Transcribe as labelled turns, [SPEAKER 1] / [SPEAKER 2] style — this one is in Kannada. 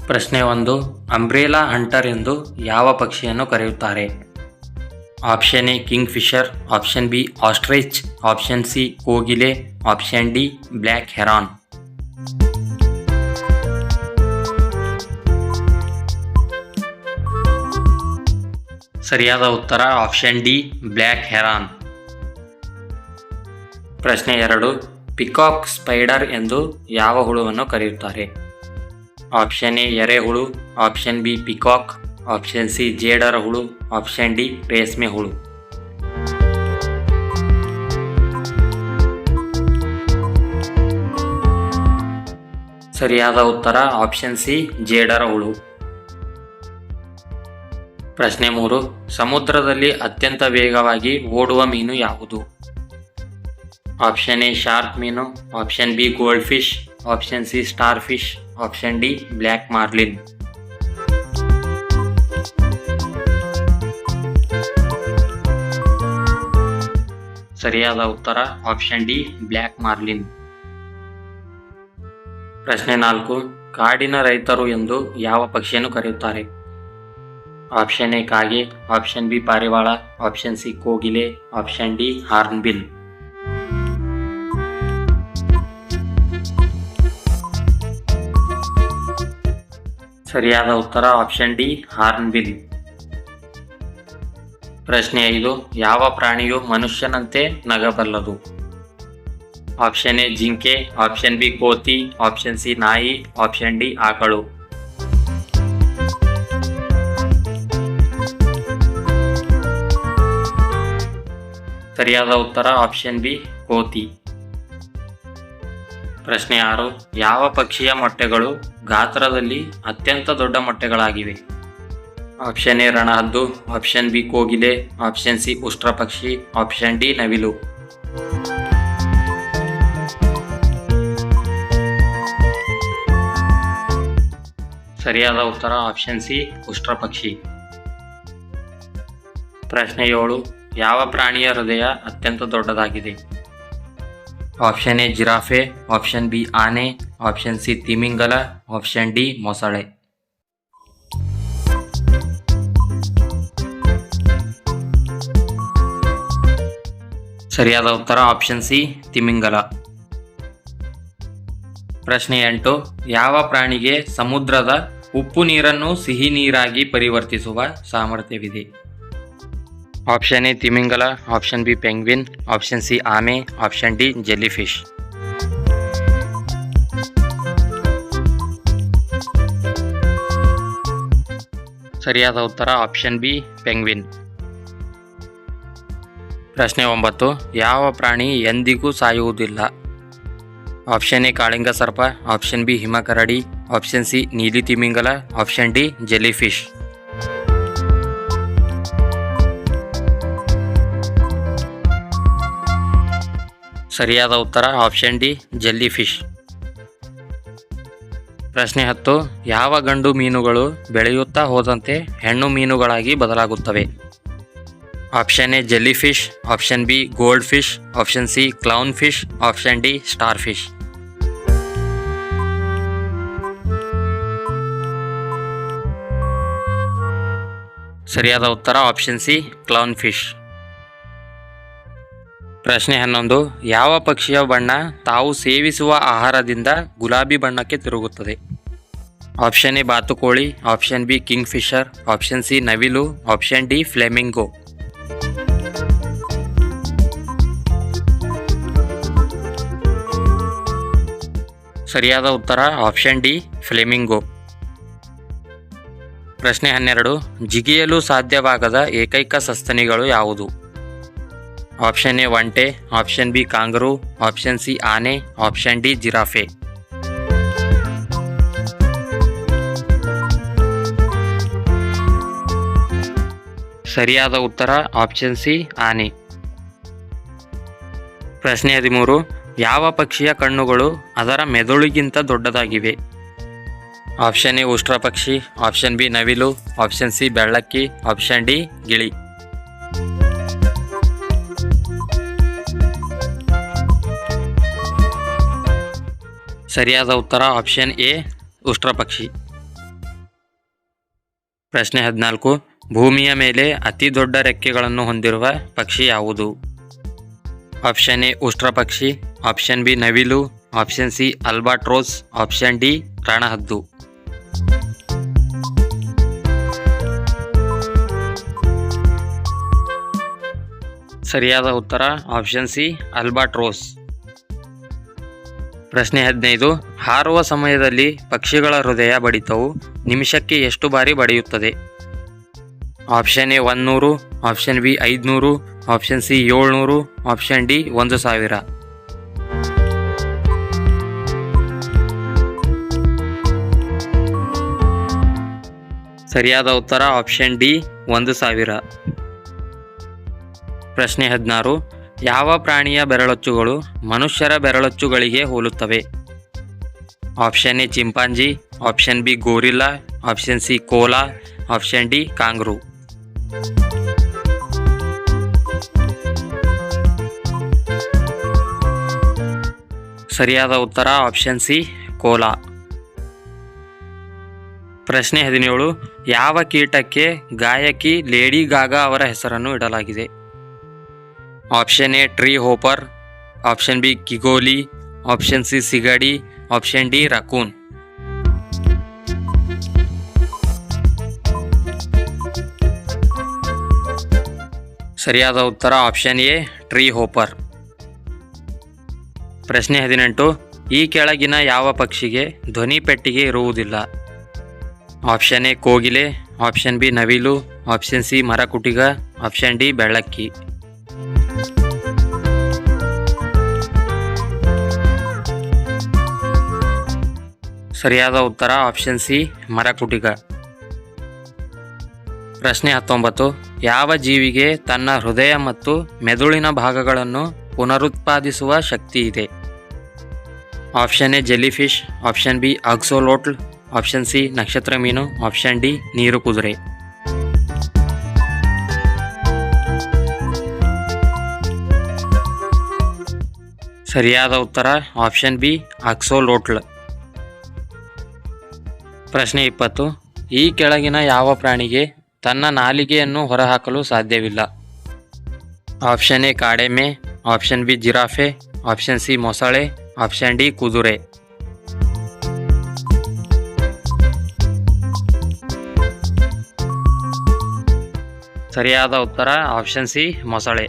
[SPEAKER 1] ಪ್ರಶ್ನೆ 1. ಅಂಬ್ರೆಲಾ ಹಂಟರ್ ಎಂದು ಯಾವ ಪಕ್ಷಿಯನ್ನು ಕರೆಯುತ್ತಾರೆ? Option A king Fisher, option B ostrich, option C ಕೋಗಿಲೆ, ಆಪ್ಷನ್ ಡಿ ಬ್ಲ್ಯಾಕ್ ಹೆರಾನ್. ಸರಿಯಾದ ಉತ್ತರ ಆಪ್ಷನ್ ಡಿ ಬ್ಲ್ಯಾಕ್ ಹೆರಾನ್. ಪ್ರಶ್ನೆ 2. ಪಿಕಾಕ್ ಸ್ಪೈಡರ್ ಎಂದು ಯಾವ ಹುಳುವನ್ನು ಕರೆಯುತ್ತಾರೆ? ಆಪ್ಷನ್ ಎ ಎರೆಹುಳು, option B peacock, option C ಜೇಡರ ಹುಳು, ಆಪ್ಷನ್ ಡಿ ರೇಷ್ಮೆ ಹುಳು. ಸರಿಯಾದ ಉತ್ತರ ಆಪ್ಷನ್ ಸಿ ಜೇಡರ ಹುಳು. ಪ್ರಶ್ನೆ 3. ಸಮುದ್ರದಲ್ಲಿ ಅತ್ಯಂತ ವೇಗವಾಗಿ ಓಡುವ ಮೀನು ಯಾವುದು? ಆಪ್ಷನ್ ಎ ಶಾರ್ಕ್ ಮೀನು, option B goldfish, option C starfish, option D black marlin. ಸರಿಯಾದ ಉತ್ತರ ಆಪ್ಷನ್ ಡಿ ಬ್ಲ್ಯಾಕ್ ಮಾರ್ಲಿನ್. ಪ್ರಶ್ನೆ 4. ಕಾಡಿನ ರೈತರು ಎಂದು ಯಾವ ಪಕ್ಷಿಯನ್ನು ಕರೆಯುತ್ತಾರೆ? ಆಪ್ಷನ್ ಎ ಕಾಗೆ, ಆಪ್ಷನ್ ಬಿ ಪಾರಿವಾಳ, ಆಪ್ಷನ್ ಸಿ ಕೋಗಿಲೆ, ಆಪ್ಷನ್ ಡಿ ಹಾರ್ನ್ಬಿಲ್. ಸರಿಯಾದ ಉತ್ತರ ಆಪ್ಷನ್ ಡಿ ಹಾರ್ನ್ಬಿಲ್. ಪ್ರಶ್ನೆ 5. ಯಾವ ಪ್ರಾಣಿಯು ಮನುಷ್ಯನಂತೆ ನಗಬಲ್ಲದು? ಆಪ್ಷನ್ ಎ ಜಿಂಕೆ, ಆಪ್ಷನ್ ಬಿ ಕೋತಿ, ಆಪ್ಷನ್ ಸಿ ನಾಯಿ, ಆಪ್ಷನ್ ಡಿ ಆಕಳು. ಸರಿಯಾದ ಉತ್ತರ ಆಪ್ಷನ್ ಬಿ ಕೋತಿ. ಪ್ರಶ್ನೆ 6. ಯಾವ ಪಕ್ಷಿಯ ಮೊಟ್ಟೆಗಳು ಗಾತ್ರದಲ್ಲಿ ಅತ್ಯಂತ ದೊಡ್ಡ ಮೊಟ್ಟೆಗಳಾಗಿವೆ? ಆಪ್ಷನ್ ಎ ರಣಹದ್ದು, ಆಪ್ಷನ್ ಬಿ ಕೋಗಿಲೆ, ಆಪ್ಷನ್ ಸಿ ಉಷ್ಟ್ರ ಪಕ್ಷಿ, ಆಪ್ಷನ್ ಡಿ ನವಿಲು. ಸರಿಯಾದ ಉತ್ತರ ಆಪ್ಷನ್ ಸಿ ಉಷ್ಟ್ರ ಪಕ್ಷಿ. ಪ್ರಶ್ನೆ 7. ಯಾವ ಪ್ರಾಣಿಯ ಹೃದಯ ಅತ್ಯಂತ ದೊಡ್ಡದಾಗಿದೆ? Option A giraffe, option B ಆನೆ, ಆಪ್ಷನ್ ಸಿ ತಿಮಿಂಗಲ, ಆಪ್ಷನ್ ಡಿ ಮೊಸಳೆ. ಸರಿಯಾದ ಉತ್ತರ ಆಪ್ಷನ್ ಸಿ ತಿಮಿಂಗಲ. ಪ್ರಶ್ನೆ 8. ಯಾವ ಪ್ರಾಣಿಗೆ ಸಮುದ್ರದ ಉಪ್ಪು ನೀರನ್ನು ಸಿಹಿ ನೀರಾಗಿ ಪರಿವರ್ತಿಸುವ ಸಾಮರ್ಥ್ಯವಿದೆ? ಆಪ್ಷನ್ ಎ ತಿಮಿಂಗಲ, option B penguin, option C ಆಮೆ, ಆಪ್ಷನ್ ಡಿ ಜೆಲ್ಲಿಫಿಶ್. ಸರಿಯಾದ ಉತ್ತರ ಆಪ್ಷನ್ ಬಿ ಪೆಂಗ್ವಿನ್. ಪ್ರಶ್ನೆ 9. ಯಾವ ಪ್ರಾಣಿ ಎಂದಿಗೂ ಸಾಯುವುದಿಲ್ಲ? ಆಪ್ಷನ್ ಎ ಕಾಳಿಂಗ ಸರ್ಪ, ಆಪ್ಷನ್ ಬಿ ಹಿಮಕರಡಿ, ಆಪ್ಷನ್ ಸಿ ನೀಲಿ ತಿಮಿಂಗಲ, ಆಪ್ಷನ್ ಡಿ ಜೆಲ್ಲಿಫಿಶ್. ಸರಿಯಾದ ಉತ್ತರ ಆಪ್ಷನ್ ಡಿ ಜೆಲ್ಲಿಫಿಶ್. ಪ್ರಶ್ನೆ 10. ಯಾವ ಗಂಡು ಮೀನುಗಳು ಬೆಳೆಯುತ್ತಾ ಹೋದಂತೆ ಹೆಣ್ಣು ಮೀನುಗಳಾಗಿ ಬದಲಾಗುತ್ತವೆ? Option A jellyfish, option B goldfish, option C clown fish, option D star fish. ಸರಿಯಾದ ಉತ್ತರ ಆಪ್ಷನ್ ಸಿ ಕ್ಲೌನ್ ಫಿಶ್. ಪ್ರಶ್ನೆ 11. ಯಾವ ಪಕ್ಷಿಯ ಬಣ್ಣ ತಾವು ಸೇವಿಸುವ ಆಹಾರದಿಂದ ಗುಲಾಬಿ ಬಣ್ಣಕ್ಕೆ ತಿರುಗುತ್ತದೆ? ಆಪ್ಷನ್ ಎ ಬಾತುಕೋಳಿ, option B king Fisher, option C ನವಿಲು, ಆಪ್ಷನ್ ಡಿ ಫ್ಲೆಮಿಂಗೋ. ಸರಿಯಾದ ಉತ್ತರ ಆಪ್ಷನ್ ಡಿ ಫ್ಲೆಮಿಂಗೋ. ಪ್ರಶ್ನೆ 12. ಜಿಗಿಯಲು ಸಾಧ್ಯವಾಗದ ಏಕೈಕ ಸಸ್ತನಿಗಳು ಯಾವುದು? ಆಪ್ಷನ್ ಎ ಒಂಟೆ, option B kangaroo, option C ಆನೆ, ಆಪ್ಷನ್ ಡಿ ಜಿರಾಫೆ. ಸರಿಯಾದ ಉತ್ತರ ಆಪ್ಷನ್ ಸಿ ಆನೆ. ಪ್ರಶ್ನೆ 13. ಯಾವ ಪಕ್ಷಿಯ ಕಣ್ಣುಗಳು ಅದರ ಮೆದುಳಿಗಿಂತ ದೊಡ್ಡದಾಗಿವೆ? ಆಪ್ಷನ್ ಎ ಉಷ್ಟ್ರ ಪಕ್ಷಿ, ಆಪ್ಷನ್ ಬಿ ನವಿಲು, ಆಪ್ಷನ್ ಸಿ ಬೆಳ್ಳಕ್ಕಿ, ಆಪ್ಷನ್ ಡಿ ಗಿಳಿ. ಸರಿಯಾದ ಉತ್ತರ ಆಪ್ಷನ್ ಎ ಉಷ್ಟ್ರ ಪಕ್ಷಿ. ಪ್ರಶ್ನೆ 14. ಭೂಮಿಯ ಮೇಲೆ ಅತಿ ದೊಡ್ಡ ರೆಕ್ಕೆಗಳನ್ನು ಹೊಂದಿರುವ ಪಕ್ಷಿ ಯಾವುದು? ಆಪ್ಷನ್ ಎ ಉಷ್ಟ್ರಪಕ್ಷಿ, ಆಪ್ಷನ್ ಬಿ ನವಿಲು, ಆಪ್ಷನ್ ಸಿ ಅಲ್ಬಾಟ್ರೋಸ್, ಆಪ್ಷನ್ ಡಿ ರಣಹದ್ದು. ಸರಿಯಾದ ಉತ್ತರ ಆಪ್ಷನ್ ಸಿ ಅಲ್ಬಾಟ್ರೋಸ್. ಪ್ರಶ್ನೆ 15. ಹಾರುವ ಸಮಯದಲ್ಲಿ ಪಕ್ಷಿಗಳ ಹೃದಯ ಬಡಿತವು ನಿಮಿಷಕ್ಕೆ ಎಷ್ಟು ಬಾರಿ ಬಡಿಯುತ್ತದೆ? Option A 100, option B 500, option C 700, option D 1000. ಸರಿಯಾದ ಉತ್ತರ ಆಪ್ಷನ್ ಡಿ 1000. ಪ್ರಶ್ನೆ 16. ಯಾವ ಪ್ರಾಣಿಯ ಬೆರಳಚ್ಚುಗಳು ಮನುಷ್ಯರ ಬೆರಳಚ್ಚುಗಳಿಗೆ ಹೋಲುತ್ತವೆ? Option A chimpanzee, option B gorilla, option C koala, option D kangaroo. ಸರಿಯಾದ ಉತ್ತರ ಆಪ್ಷನ್ ಸಿ ಕೋಲಾ. ಪ್ರಶ್ನೆ 17. ಯಾವ ಕೀಟಕ್ಕೆ ಗಾಯಕಿ ಲೇಡಿ ಗಾಗಾ ಅವರ ಹೆಸರನ್ನು ಇಡಲಾಗಿದೆ? Option A treehopper, option B ಕಿಗೋಲಿ, ಆಪ್ಷನ್ ಸಿ ಸಿಗಡಿ, ಆಪ್ಷನ್ ಡಿ ರಕೂನ್. ಸರಿಯಾದ ಉತ್ತರ ಆಪ್ಷನ್ ಎ ಟ್ರೀ ಹೋಪರ್. ಪ್ರಶ್ನೆ 18. ಈ ಕೆಳಗಿನ ಯಾವ ಪಕ್ಷಿಗೆ ಧ್ವನಿ ಪೆಟ್ಟಿಗೆ ಇರುವುದಿಲ್ಲ? ಆಪ್ಷನ್ ಎ ಕೋಗಿಲೆ, ಆಪ್ಷನ್ ಬಿ ನವಿಲು, ಆಪ್ಷನ್ ಸಿ ಮರಕುಟಿಗ, ಆಪ್ಷನ್ ಡಿ ಬೆಳ್ಳಕ್ಕಿ. ಸರಿಯಾದ ಉತ್ತರ ಆಪ್ಷನ್ ಸಿ ಮರಕುಟಿಗ. ಪ್ರಶ್ನೆ 19. ಯಾವ ಜೀವಿಗೆ ತನ್ನ ಹೃದಯ ಮತ್ತು ಮೆದುಳಿನ ಭಾಗಗಳನ್ನು ಪುನರುತ್ಪಾದಿಸುವ ಶಕ್ತಿ ಇದೆ? Option A jellyfish, option B axolotl, option C ನಕ್ಷತ್ರ ಮೀನು, ಆಪ್ಷನ್ ಡಿ ನೀರು ಕುದುರೆ. ಸರಿಯಾದ ಉತ್ತರ ಆಪ್ಷನ್ ಬಿ ಆಕ್ಸೋಲೋಟ್ಲ್. ಪ್ರಶ್ನೆ 20. ಈ ಕೆಳಗಿನ ಯಾವ ಪ್ರಾಣಿಗೆ ತನ್ನ ನಾಲಿಗೆಯನ್ನು ಹೊರಹಾಕಲು ಸಾಧ್ಯವಿಲ್ಲ? ಆಪ್ಷನ್ ಎ ಕಾಡೆಮ್ಮೆ, option B giraffe, option C ಮೊಸಳೆ, ಆಪ್ಷನ್ ಡಿ ಕುದುರೆ. ಸರಿಯಾದ ಉತ್ತರ ಆಪ್ಷನ್ ಸಿ ಮೊಸಳೆ.